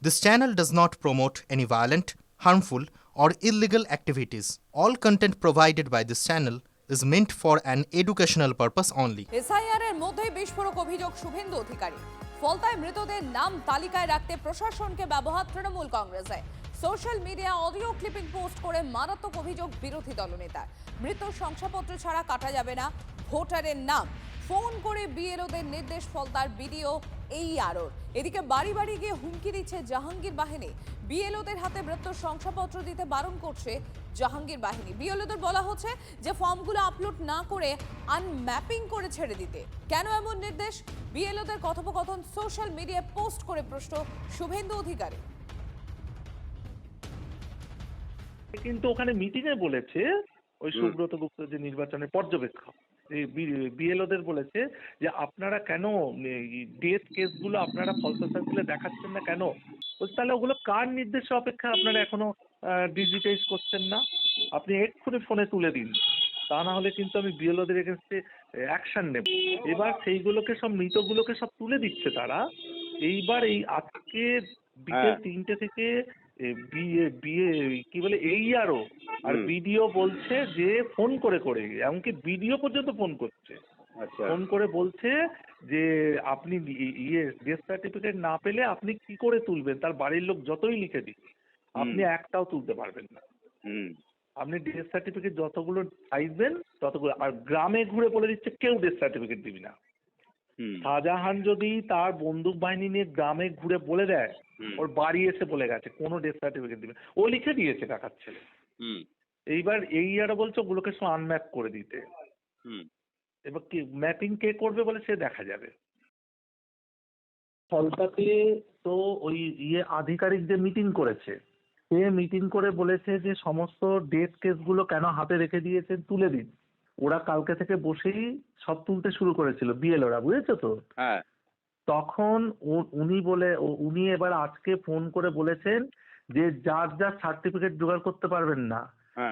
This channel does not promote any violent, harmful, or illegal activities. All content provided by this channel is meant for an educational purpose only. SIR এর মধ্যে বিস্ফোরক অভিযোগ শুভেন্দু অধিকারী। ফলতায় মৃতদের নাম তালিকায় রাখতে প্রশাসনকে ব্যবহার তৃণমূল কংগ্রেসে। Social media audio clipping post করে মারাত্মক অভিযোগ বিরোধী দলনেতার। মৃত শংসাপত্র ছাড়া কাটা যাবে না ভোটারের নাম। ফোন করে বিএলওদের নির্দেশ ফলতার বিডিও AEROর। এদিকে বাড়ি বাড়ি গিয়ে হুমকি দিচ্ছে জাহাঙ্গীর বাহিনী। বিএলওদের হাতে মৃত্যুর শংসাপত্র দিতে বারণ করছে জাহাঙ্গীর বাহিনী। বিএলওদের বলা হচ্ছে যে ফর্মগুলো আপলোড না করে আনম্যাপিং করে ছেড়ে দিতে। কেন এমন নির্দেশ? বিএলওদের কথোপকথন সোশ্যাল মিডিয়ায় পোস্ট করে প্রশ্ন শুভেন্দু অধিকারী। কিন্তু ওখানে মিটিং এ বলেছে ওই সুব্রত গুপ্ত যে নির্বাচনের পর্যবেক্ষক বিএলওদের বলেছে যে আপনারা কেন ডেথ কেসগুলো আপনারা ফলস সার্কেলে দেখাচ্ছেন না কেন? বলছে তাহলে ওগুলো কার নির্দেশে অপেক্ষা আপনারা এখনো ডিজিটাইজ করছেন না? আপনি এক্ষুনি ফোনে তুলে দিন, তা না হলে কিন্তু আমি বিএলওদের এগেনস্টে অ্যাকশন নেব। এবার সেইগুলোকে সব মৃতগুলোকে সব তুলে দিচ্ছে তারা। এইবার এই আজকে বিকেল 3টে থেকে কি বলে AERO আর বিডিও বলছে যে ফোন করে করে, এমনকি বিডিও পর্যন্ত ফোন করছে, ফোন করে বলছে যে আপনি ডেথ সার্টিফিকেট না পেলে আপনি কি করে তুলবেন? তার বাড়ির লোক যতই লিখে দিক আপনি একটাও তুলতে পারবেন না। আপনি ডেথ সার্টিফিকেট যতগুলো চাইবেন ততগুলো, আর গ্রামে ঘুরে বলে দিচ্ছে কেউ ডেথ সার্টিফিকেট দিবি না। শাহজাহান যদি তার বন্দুক বাহিনী নিয়ে গ্রামে ঘুরে বলে দেয়, ওর বাড়ি এসে বলে গেছে কোনো ডেথ সার্টিফিকেট দিবে, ও লিখে দিয়েছে কাকার ছেলে। এইবার AERO বলছে ওগুলোকে সব আনম্যাপ করে দিতে। এবার কি ম্যাপিং কে করবে বলে সে দেখা যাবে। ফলতাতে তো ওই আধিকারিকদের মিটিং করেছে, সে মিটিং করে বলেছে যে সমস্ত ডেথ কেসগুলো কেন হাতে রেখে দিয়েছেন তুলে দিন। ওরা কালকে থেকে বসেই সব তুলতে শুরু করেছিল বিএলওরা, বুঝেছো তো? তখন উনি এবার আজকে ফোন করে বলেছেন যে যার যার সার্টিফিকেট জোগাড় করতে পারবেন না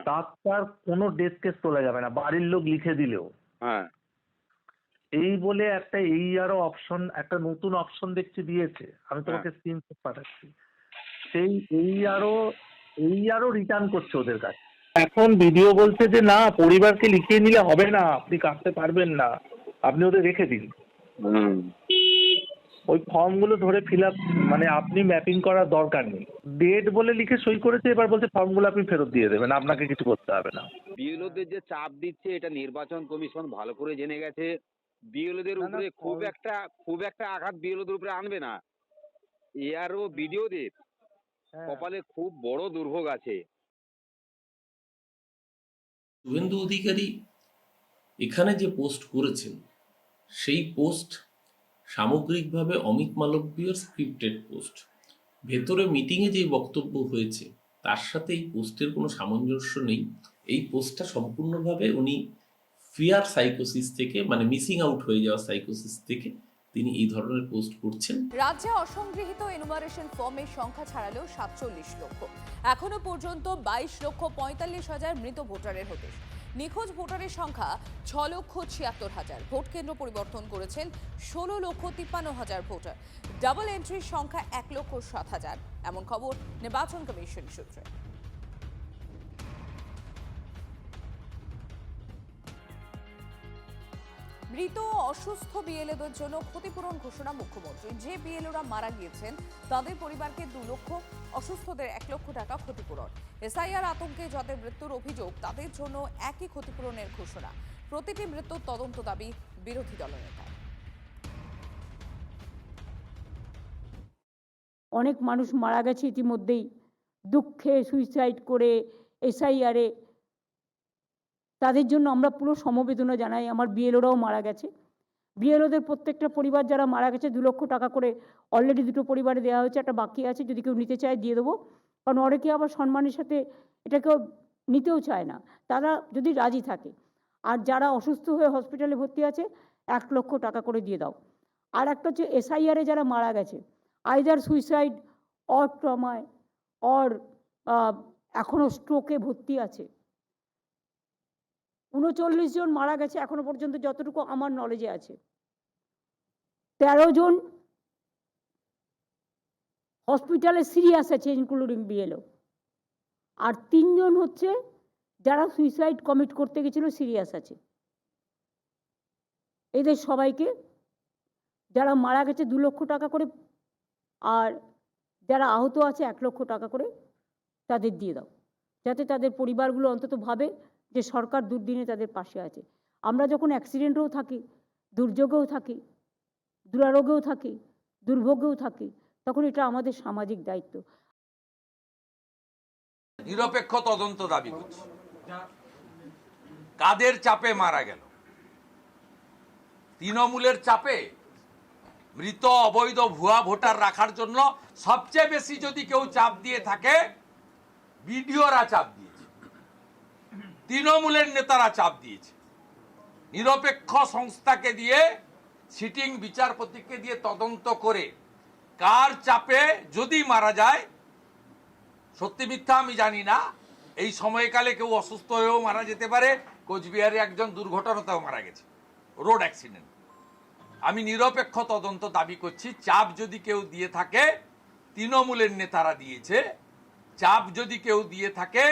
তার কোনো ডেথ কেস তোলা যাবে না, বাড়ির লোক লিখে দিলেও। এই বলে একটা AERO অপশন, একটা নতুন অপশন দেখছি দিয়েছে, আমি তোমাকে স্ক্রিনশট পাঠাচ্ছি। সেই AERO রিটার্ন করছে ওদের কাছে। এখন ভিডিও বলছে যে না, পরিবারকে লিখিয়ে নিলে হবে না, আপনি কাটতে পারবেন না, আপনি ওদের রেখে দিন। ওই ফর্মগুলো ধরে ফিল আপ, মানে আপনি ম্যাপিং করার দরকার নেই, ডেট বলে লিখে সই করেছে। এবার বলছে ফর্মগুলো আপনি ফেরত দিয়ে দেবেন, আপনাকে কিছু করতে হবে না। বিএলওদের যে চাপ দিচ্ছে এটা নির্বাচন কমিশন ভালো করে জেনে গেছে। বিএলওদের উপরে খুব একটা আঘাত বিএলওদের উপরে আনবে না। AERO বিডিওদের কপালে খুব বড় দুর্ভোগ আছে। শুভেন্দু অধিকারী এখানে যে পোস্ট করেছেন সেই পোস্ট সামগ্রিকভাবে অমিত মালব্যর স্ক্রিপ্টেড পোস্ট। ভেতরে মিটিংয়ে যে বক্তব্য হয়েছে তার সাথে এই পোস্টের কোনো সামঞ্জস্য নেই। এই পোস্টটা সম্পূর্ণভাবে উনি ফিয়ার সাইকোসিস থেকে, মানে মিসিং আউট হয়ে যাওয়া সাইকোসিস থেকে তিনি এই ধরনের পোস্ট করছেন। রাজ্যে অসংগৃহীত এনুমারেশন ফর্মের সংখ্যা ছাড়ালেও 47 লক্ষ। এখনো পর্যন্ত 22,45,000 মৃত ভোটারের হদিশ। নিখোঁজ ভোটারের সংখ্যা 6,76,000। ভোট কেন্দ্র পরিবর্তন করেছেন 16,53,000 ভোটার। ডাবল এন্ট্রির সংখ্যা 1,07,000। এমন খবর নির্বাচন কমিশন সূত্রে। মৃত অসুস্থ বিএলওদের জন্য ক্ষতিপূরণ ঘোষণা মুখ্যমন্ত্রী। যে বিএলওরা মারা গিয়েছেন তাদের পরিবারকে 2 লক্ষ, অসুস্থদের 1 লক্ষ টাকা ক্ষতিপূরণ। এসআইআর আতঙ্কে যাদের মৃত্যুর অভিযোগ তাদের জন্য একই ক্ষতিপূরণের ঘোষণা। প্রতিটি মৃত্যুর তদন্ত দাবি বিরোধী দলনেতার। অনেক মানুষ মারা গেছে ইতিমধ্যেই, দুঃখে সুইসাইড করে এসআইআরে। তাদের জন্য আমরা পুরো সমবেদনা জানাই। আমার বিএলওরাও মারা গেছে। বিএলওদের প্রত্যেকটা পরিবার যারা মারা গেছে 2 লক্ষ টাকা করে অলরেডি 2টো পরিবারে দেওয়া হয়েছে, একটা বাকি আছে, যদি কেউ নিতে চায় দিয়ে দেবো। কারণ অনেকে আবার সম্মানের সাথে এটাকেও নিতেও চায় না, তারা যদি রাজি থাকে। আর যারা অসুস্থ হয়ে হসপিটালে ভর্তি আছে 1 লক্ষ টাকা করে দিয়ে দাও। আর একটা হচ্ছে এসআইআরে যারা মারা গেছে আইদার সুইসাইড অর ট্রমায় অর এখনও স্ট্রোকে ভর্তি আছে, 39 জন মারা গেছে এখনো পর্যন্ত যতটুকু আমার নলেজে আছে। 13 জন হসপিটালে সিরিয়াস আছে ইনক্লুডিং বিএলও, আর 3 জন হচ্ছে যারা সুইসাইড কমিট করতে গেছিল সিরিয়াস আছে। এদের সবাইকে, যারা মারা গেছে 2 লক্ষ টাকা করে, আর যারা আহত আছে 1 লক্ষ টাকা করে তাদের দিয়ে দাও, যাতে তাদের পরিবারগুলো অন্তত ভাবে যে সরকার দুর্দিনে তাদের পাশে আছে। আমরা যখন অ্যাক্সিডেন্টেও থাকি, দুর্যোগেও থাকি, দুরারোগেও থাকি, দুর্ভোগেও থাকি, তখন এটা আমাদের সামাজিক দায়িত্ব। নিরপেক্ষ তদন্ত দাবি করছি। কাদের চাপে মারা গেল? তৃণমূলের চাপে? মৃত অবৈধ ভুয়া ভোটার রাখার জন্য সবচেয়ে বেশি যদি কেউ চাপ দিয়ে থাকে, বিডিওরা চাপ দিয়েছে, তৃণমূলের নেতারা চাপ দিয়েছে। নিরপেক্ষ সংস্থাকে দিয়ে, সিটিং বিচারপতিকে দিয়ে তদন্ত করে কার চাপে যদি মারা যায়, সত্যি মিথ্যা আমি জানি না, এই সময়কালে কেউ অসুস্থ হয়েও মারা যেতে পারে। কোচবিহারে একজন দুর্ঘটনাতেও মারা গেছে, রোড অ্যাক্সিডেন্ট। আমি নিরপেক্ষ তদন্ত দাবি করছি। চাপ যদি কেউ দিয়ে থাকে, তৃণমূলের নেতারা দিয়েছে। চাপ যদি কেউ দিয়ে থাকে,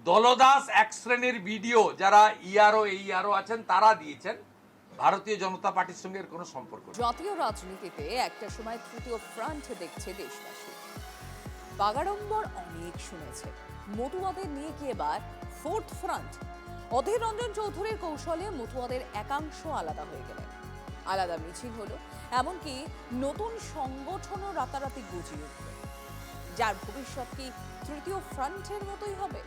দলদাস এক শ্রেণীর ভিডিও যারা ইআরও এইআরও আছেন তারা দিয়েছেন। ভারতীয় জনতা পার্টির সঙ্গে এর কোনো সম্পর্ক নেই। জাতীয় রাজনীতিতে একটা সময় তৃতীয় ফ্রন্ট দেখছে দেশবাসী। বাগাড়ম্বর অনেক শুনেছে, মতুয়াদের নিয়ে কি এবার 4th ফ্রন্ট? অধীর রঞ্জন চৌধুরীর কৌশলে মতুয়াদের একাংশ আলাদা হয়ে গেলেন, আলাদা মিছিল হলো, এমনকি নতুন সংগঠনও রাতারাতি গজিয়ে উঠবে। যার ভবিষ্যৎ কি তৃতীয় ফ্রন্টের মতোই হবে,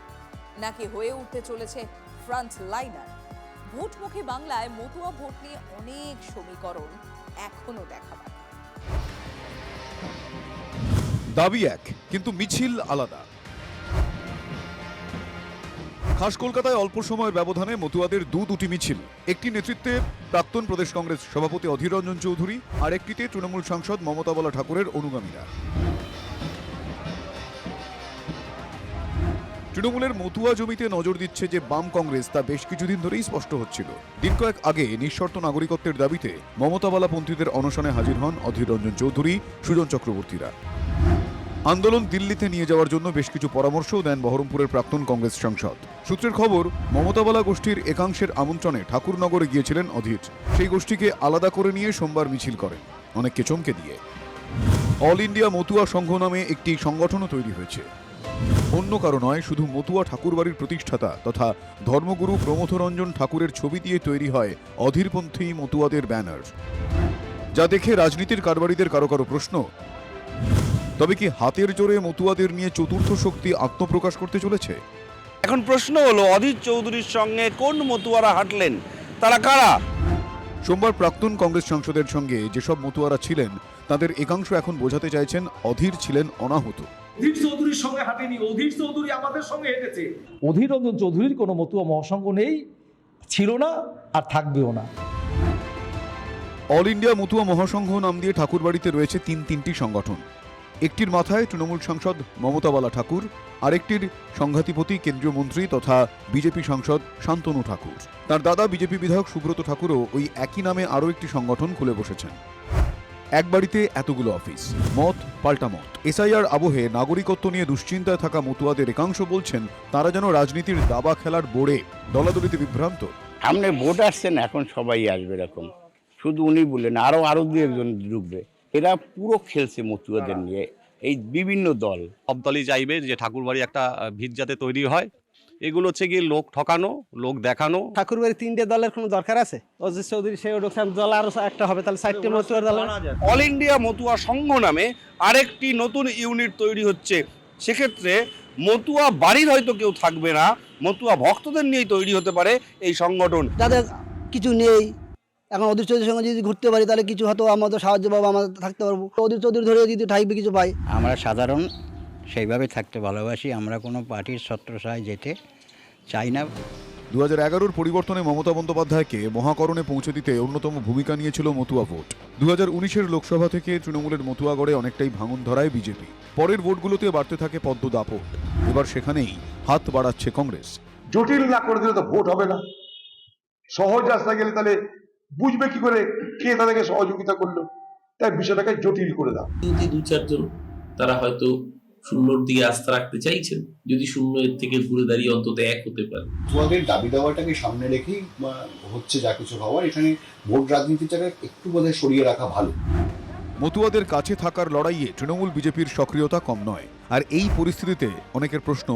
নাকি হয়ে উঠতে চলেছে ফ্রন্ট লাইনার? ভোটমুখী বাংলায় মতুয়া ভোট নিয়ে অনেক সমীকরণ এখনো দেখা বাকি। দাবি এক, কিন্তু মিছিল আলাদা। খাস কলকাতায় অল্প সময়ের ব্যবধানে মতুয়াদের দুটি মিছিল। একটি নেতৃত্বে প্রাক্তন প্রদেশ কংগ্রেস সভাপতি অধীর রঞ্জন চৌধুরী, আর একটিতে তৃণমূল সাংসদ মমতা বালা ঠাকুরের অনুগামীরা। তৃণমূলের মতুয়া জমিতে নজর দিচ্ছে যে বাম কংগ্রেস, তা বেশ কিছুদিন ধরেই স্পষ্ট হচ্ছিল। দিন কয়েক আগে নিঃশর্ত নাগরিকত্বের দাবিতে মমতা বালাপন্থীদের অনশনে হাজির হন অধীর রঞ্জন চৌধুরী, সুজন চক্রবর্তীরা। আন্দোলন দিল্লিতে নিয়ে যাওয়ার জন্য বেশ কিছু পরামর্শও দেন বহরমপুরের প্রাক্তন কংগ্রেস সাংসদ। সূত্রের খবর, মমতাবালা গোষ্ঠীর একাংশের আমন্ত্রণে ঠাকুরনগরে গিয়েছিলেন অধীর। সেই গোষ্ঠীকে আলাদা করে নিয়ে সোমবার মিছিল করেন, অনেককে চমকে দিয়ে। অল ইন্ডিয়া মতুয়া সংঘ নামে একটি সংগঠনও তৈরি হয়েছে। অন্য কারো নয়, শুধু মতুয়া ঠাকুরবাড়ির প্রতিষ্ঠাতা তথা ধর্মগুরু প্রমথরঞ্জন ঠাকুরের ছবি দিয়ে তৈরি হয় অধীরপন্থী মতুয়াদের ব্যানার, যা দেখে রাজনীতির কারবারিদের কারো কারো প্রশ্ন, তবে কি হাতের জোরে মতুয়াদের নিয়ে চতুর্থ শক্তি আত্মপ্রকাশ করতে চলেছে? এখন প্রশ্ন হলো, অধীর চৌধুরীর সঙ্গে কোন মতুয়ারা হাঁটলেন, তারা কারা? সোমবার প্রাক্তন কংগ্রেস সাংসদের সঙ্গে যেসব মতুয়ারা ছিলেন, তাদের একাংশ এখন বোঝাতে চাইছেন অধীর ছিলেন অনাহত। অধীর চৌধুরীর সঙ্গে হাঁটেনি, অধীর চৌধুরী আমাদের সঙ্গে হেঁটেছে। অধীর রঞ্জন চৌধুরীর কোনো মতুয়া মহাসংঘ নেই, ছিল না, আর থাকবেও না। অল ইন্ডিয়া মতুয়া মহাসংঘ নাম দিয়ে ঠাকুরবাড়িতে রয়েছে তিনটি সংগঠন। একটির মাথায় তৃণমূল সাংসদ মমতা বালা ঠাকুর, আরেকটির সংঘাতিপতি কেন্দ্রীয় মন্ত্রী তথা বিজেপি সাংসদ শান্তনু ঠাকুর। তার দাদা বিজেপি বিধায়ক সুব্রত ঠাকুরও ওই একই নামে আরও একটি সংগঠন খুলে বসেছেন। এক বাড়িতে এতগুলো অফিস, মত পাল্টা মত। এসআইআর আবহে নাগরিকত্ব নিয়ে দুশ্চিন্তায় থাকা মতুয়াদের একাংশ বলছেন, তারা যেন রাজনীতির দাবা খেলার বোর্ডে দলাদলিতে বিভ্রান্ত। সামনে ভোট আসছেন, এখন সবাই আসবে এরকম, শুধু উনি বললেন, আরো দু একজন ঢুকবে। এরা পুরো খেলছে মতুয়াদের নিয়ে, এই বিভিন্ন দল। সব দলই চাইবে যে ঠাকুরবাড়ি একটা ভিত যাতে তৈরি হয়। এগুলো হচ্ছে গিয়ে লোক ঠকানো, লোক দেখানো। ঠাকুরবাড়ি 3টে দলের কোনো দরকার আছে? অজিত চৌধুরী সে দল আরো একটা হবে, তাহলে 4টে মতুয়ার দল। অল ইন্ডিয়া মতুয়া সংঘ নামে আরেকটি নতুন ইউনিট তৈরি হচ্ছে। সেক্ষেত্রে মতুয়া বাড়ির হয়তো কেউ থাকবে না, মতুয়া ভক্তদের নিয়েই তৈরি হতে পারে এই সংগঠন। যাদের কিছু নেই, এখন অধীর চৌধুরীর সঙ্গে যদি ঘুরতে পারি, তাহলে কিছু হয়তো আমাদের সাহায্য পাবো, আমাদের থাকতে পারবো। অধীর চৌধুরী ধরে যদি ঠাইবে কিছু পাই। আমরা সাধারণ সেইভাবে থাকতে ভালোবাসি, আমরা কোনো পার্টির ছত্রছায়ায় যেতে চাই না। 2011 পরিবর্তনে মমতা বন্দ্যোপাধ্যায়কে মহাকরণে পৌঁছে দিতে অন্যতম ভূমিকা নিয়েছিল মতুয়া ভোট। 2019 লোকসভা থেকে তৃণমূলের মতুয়াগড়ে অনেকটাই ভাঙন ধরায় বিজেপি। পরের ভোটগুলোতে বাড়তে থাকে পদ্ম দাপট। এবার সেখানেই হাত বাড়াচ্ছে কংগ্রেস। জটিল না করে দিলে তো ভোট হবে না। সহজ রাস্তা গেলে তাহলে বুঝবে কি করে কে তাদেরকে সহযোগিতা করলো, তাই বিষয়টাকে জটিল করে দাও। দু চারজন তারা হয়তো শূন্যর দিকে আস্থা রাখতে চাইছেন, যদি শূন্য এর থেকে ঘুরে দাঁড়িয়ে অন্তত এক হতে পারে। মতুয়াদের দাবি দেওয়াটাকে সামনে রেখেই হচ্ছে যা কিছু হওয়ার, এখানে ভোট রাজনীতিটাকে একটু বোধহয় সরিয়ে রাখা ভালো। মতুয়াদের কাছে থাকার লড়াইয়ে তৃণমূল বিজেপির সক্রিয়তা কম নয়, আর এই পরিস্থিতিতে অনেকের প্রশ্ন